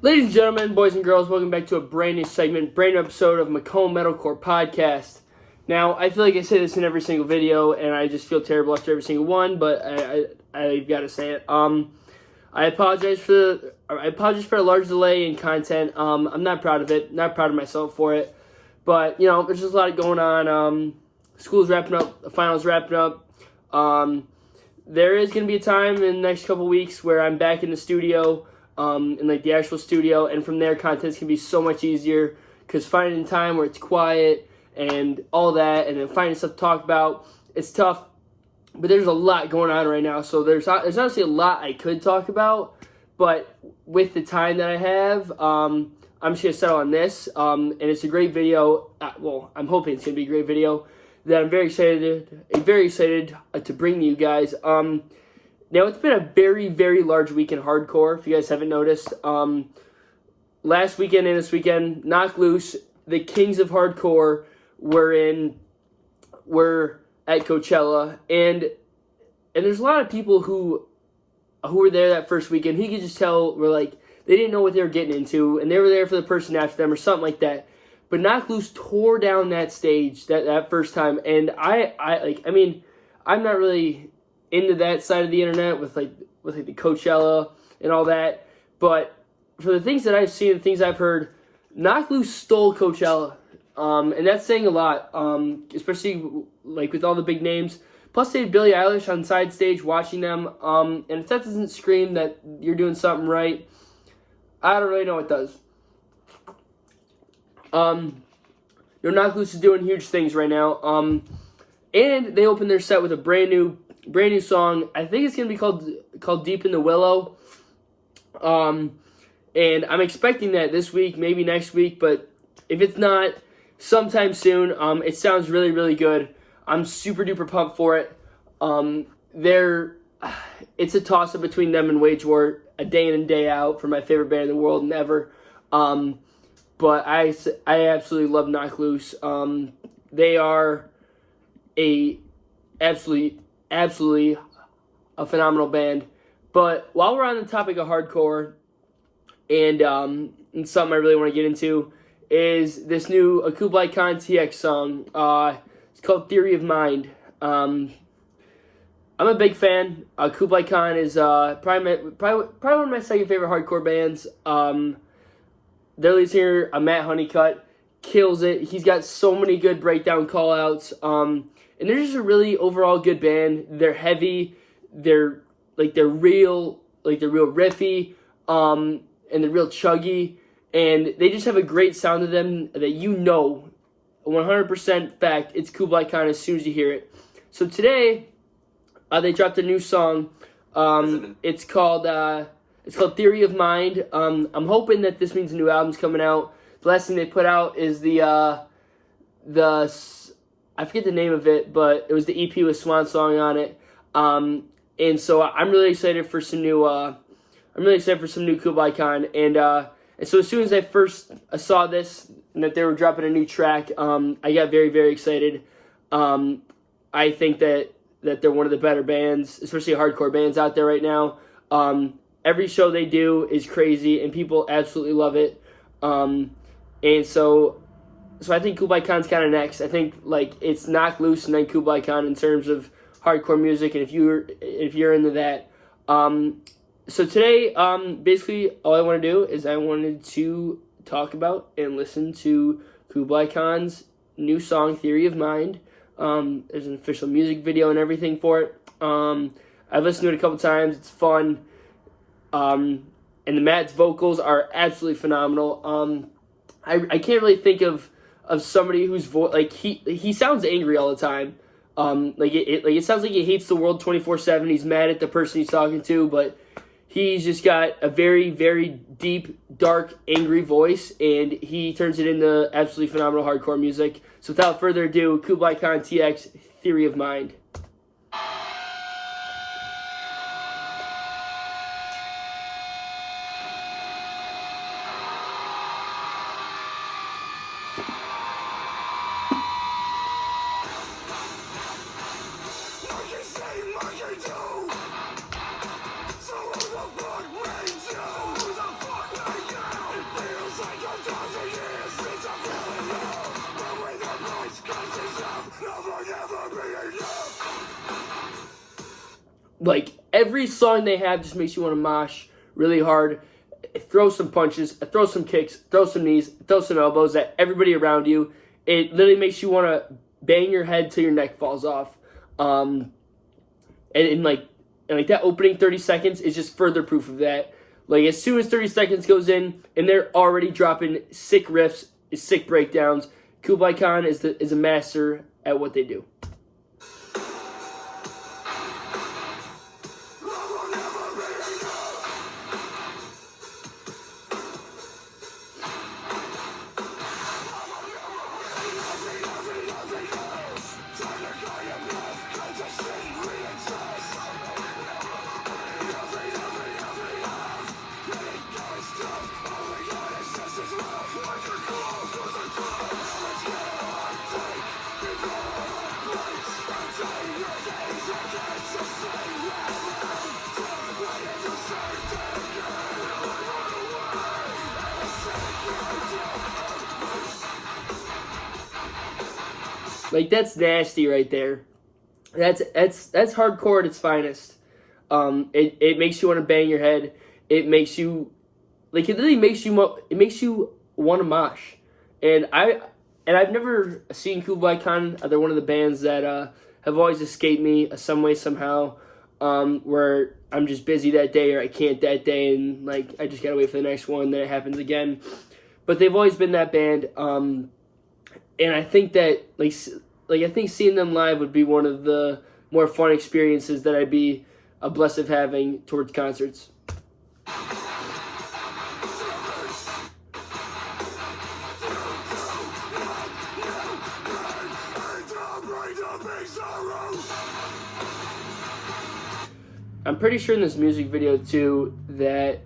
Ladies and gentlemen, boys and girls, welcome back to a brand new segment, brand new episode of MACOMBMETALCORE podcast. Now, I feel like I say this in every single video, and I just feel terrible after every single one, but I've got to say it. I apologize for a large delay in content. I'm not proud of it, not proud of myself for it, but, there's just a lot going on. School's wrapping up, the finals wrapping up. There is going to be a time in the next couple weeks where I'm back in the studio, in like the actual studio, and from there content's can be so much easier because finding time where it's quiet and all that, and then finding stuff to talk about, it's tough. But there's a lot going on right now, so there's honestly a lot I could talk about, but with the time that I have, I'm just gonna settle on this, and it's a great video. Well, I'm hoping it's gonna be a great video that I'm very excited to bring to you guys. Now, it's been a very, very large week in hardcore, if you guys haven't noticed. Last weekend and this weekend, Knocked Loose, the kings of hardcore, were at Coachella. And there's a lot of people who were there that first weekend. You could just tell they didn't know what they were getting into, and they were there for the person after them or something like that. But Knocked Loose tore down that stage that first time. And I'm not really into that side of the internet with the Coachella and all that, but for the things that I've seen, the things I've heard, Knocked Loose stole Coachella, and that's saying a lot, especially with all the big names. Plus, they had Billie Eilish on side stage watching them, and if that doesn't scream that you're doing something right, I don't really know what does. Knocked Loose is doing huge things right now, and they opened their set with a brand new song. I think it's going to be called Deep in the Willow. And I'm expecting that this week, maybe next week, but if it's not, sometime soon. It sounds really, really good. I'm super duper pumped for it. It's a toss-up between them and Wage War, a day in and day out, for my favorite band in the world and ever. But I absolutely love Knocked Loose. They are absolutely a phenomenal band. But while we're on the topic of hardcore, and something I really want to get into, is this new Kublai Khan TX song. It's called Theory of Mind. I'm a big fan. Kublai Khan is probably one of my second favorite hardcore bands. Their lead singer, Matt Honeycutt, kills it. He's got so many good breakdown call-outs. And they're just a really overall good band. They're heavy. They're real riffy, and they're real chuggy, and they just have a great sound to them that 100% fact, it's Kublai Khan as soon as you hear it. So today, they dropped a new song. It's called Theory of Mind. I'm hoping that this means a new album's coming out. The last thing they put out is the I forget the name of it, but it was the EP with Swan Song on it. And so I'm really excited for some new Kublai Khan. And so as soon as I first saw this and that they were dropping a new track, I got very, very excited. I think that they're one of the better bands, especially hardcore bands out there right now. Every show they do is crazy, and people absolutely love it. And so I think Kublai Khan's kind of next. I think it's Knocked Loose and then Kublai Khan in terms of hardcore music, and if you're into that. So today, basically all I want to do is I wanted to talk about and listen to Kublai Khan's new song, Theory of Mind. There's an official music video and everything for it. I've listened to it a couple times. It's fun. And the Matt's vocals are absolutely phenomenal. I can't really think of somebody whose voice, he sounds angry all the time. It sounds like he hates the world 24/7. He's mad at the person he's talking to, but he's just got a very, very deep, dark, angry voice, and he turns it into absolutely phenomenal hardcore music. So without further ado, Kublai Khan TX, Theory of Mind. Like, every song they have just makes you want to mosh really hard. Throw some punches, throw some kicks, throw some knees, throw some elbows at everybody around you. It literally makes you want to bang your head till your neck falls off. And like that opening 30 seconds is just further proof of that. Like, as soon as 30 seconds goes in and they're already dropping sick riffs, sick breakdowns, Kublai Khan is a master at what they do. Like, that's nasty right there. That's hardcore at its finest. It makes you want to bang your head. It makes you, like, it literally makes you want to mosh. And I've never seen Kublai Khan. They're one of the bands that have always escaped me some way, somehow, where I'm just busy that day or I can't that day, and like I just gotta wait for the next one, then it happens again. But they've always been that band. And I think that I think seeing them live would be one of the more fun experiences that I'd be blessed of having towards concerts. I'm pretty sure in this music video too that,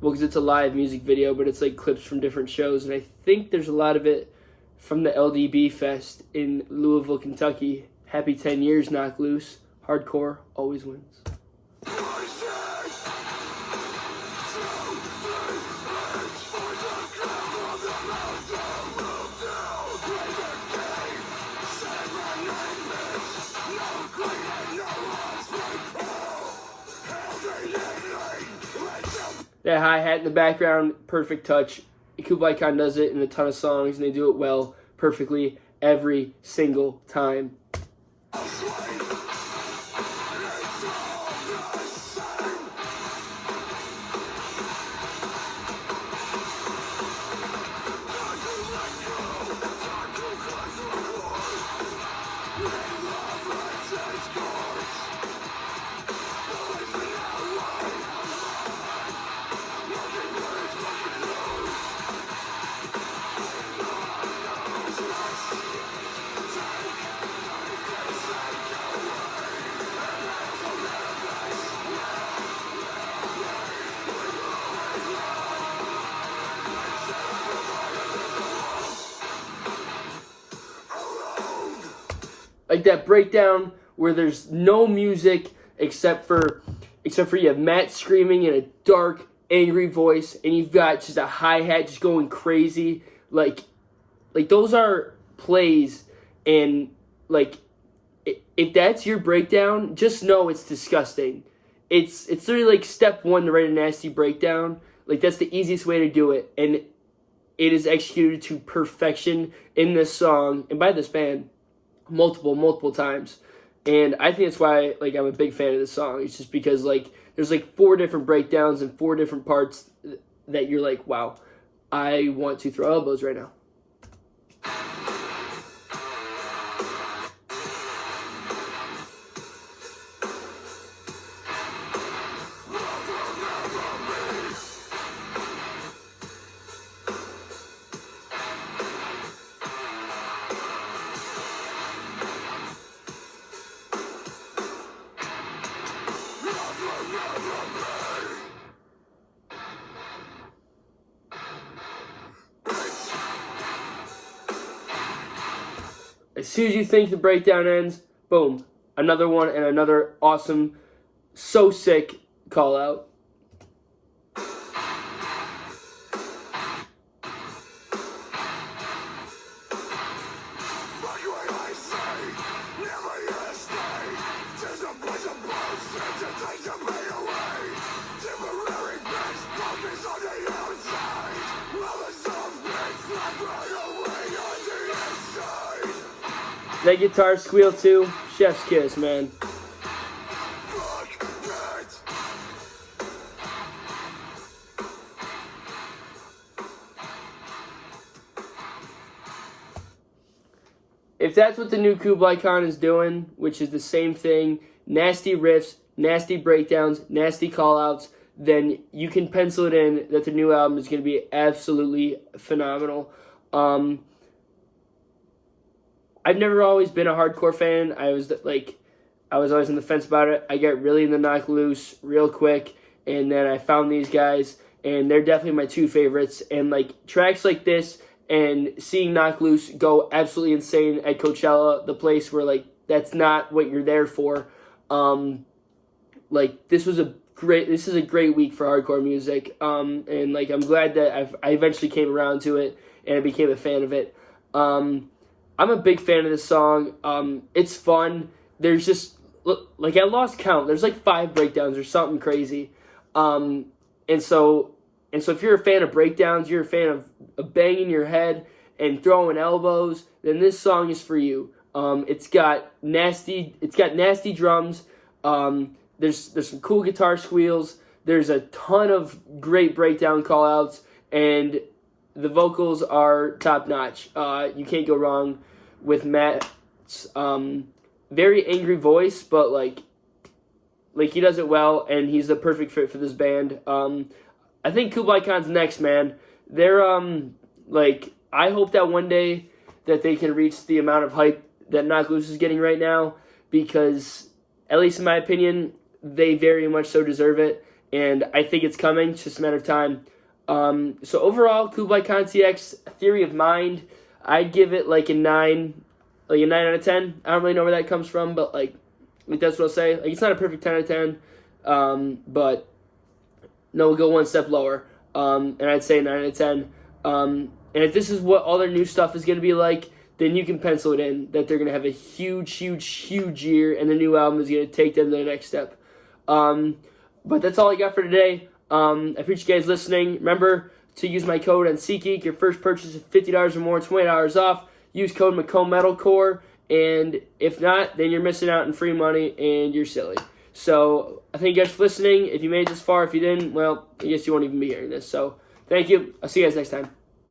well, because it's a live music video, but it's like clips from different shows, and I think there's a lot of it from the LDB Fest in Louisville, Kentucky. Happy 10 years, Knock Loose. Hardcore always wins. That hi-hat in the background, perfect touch. Kublai Khan does it in a ton of songs, and they do it well, perfectly, every single time. Like that breakdown where there's no music except for you have Matt screaming in a dark, angry voice, and you've got just a hi-hat just going crazy. Like those are plays, and like if that's your breakdown, just know it's disgusting. It's literally like step one to write a nasty breakdown. Like, that's the easiest way to do it, and it is executed to perfection in this song and by this band multiple times. And I think that's why, like, I'm a big fan of this song. It's just because, like, there's like 4 different breakdowns and 4 different parts that you're like, wow, I want to throw elbows right now. As soon as you think the breakdown ends, boom, another one and another awesome, so sick call out. That guitar squeal too, chef's kiss, man. If that's what the new Kublai Khan is doing, which is the same thing, nasty riffs, nasty breakdowns, nasty callouts, then you can pencil it in that the new album is going to be absolutely phenomenal. I've never always been a hardcore fan. I was always on the fence about it. I got really into Knock Loose real quick, and then I found these guys, and they're definitely my two favorites. And like tracks like this, and seeing Knock Loose go absolutely insane at Coachella, the place where like that's not what you're there for. Like this is a great week for hardcore music. And like I'm glad that I eventually came around to it and I became a fan of it. I'm a big fan of this song. It's fun. There's just like I lost count. There's like 5 breakdowns or something crazy. And so if you're a fan of breakdowns, you're a fan of banging your head and throwing elbows, then this song is for you. It's got nasty drums. There's some cool guitar squeals. There's a ton of great breakdown callouts, and the vocals are top notch. You can't go wrong with Matt's very angry voice, but like he does it well, and he's the perfect fit for this band. I think Kublai Khan's next, man. They're I hope that one day that they can reach the amount of hype that Knock Loose is getting right now, because at least in my opinion, they very much so deserve it, and I think it's coming. It's just a matter of time. So overall, Kublai Khan TX, Theory of Mind, I'd give it like a 9 out of 10. I don't really know where that comes from, but like that's what I'll say. Like it's not a perfect 10 out of 10, but no, we'll go one step lower, and I'd say 9 out of 10. And if this is what all their new stuff is going to be like, then you can pencil it in that they're going to have a huge year, and the new album is going to take them to the next step. But that's all I got for today. I appreciate you guys listening. Remember to use my code on SeatGeek. Your first purchase is $50 or more, $20 off. Use code MACOMBMETALCORE, and if not, then you're missing out on free money, and you're silly. So I thank you guys for listening. If you made it this far, if you didn't, well, I guess you won't even be hearing this. So thank you. I'll see you guys next time.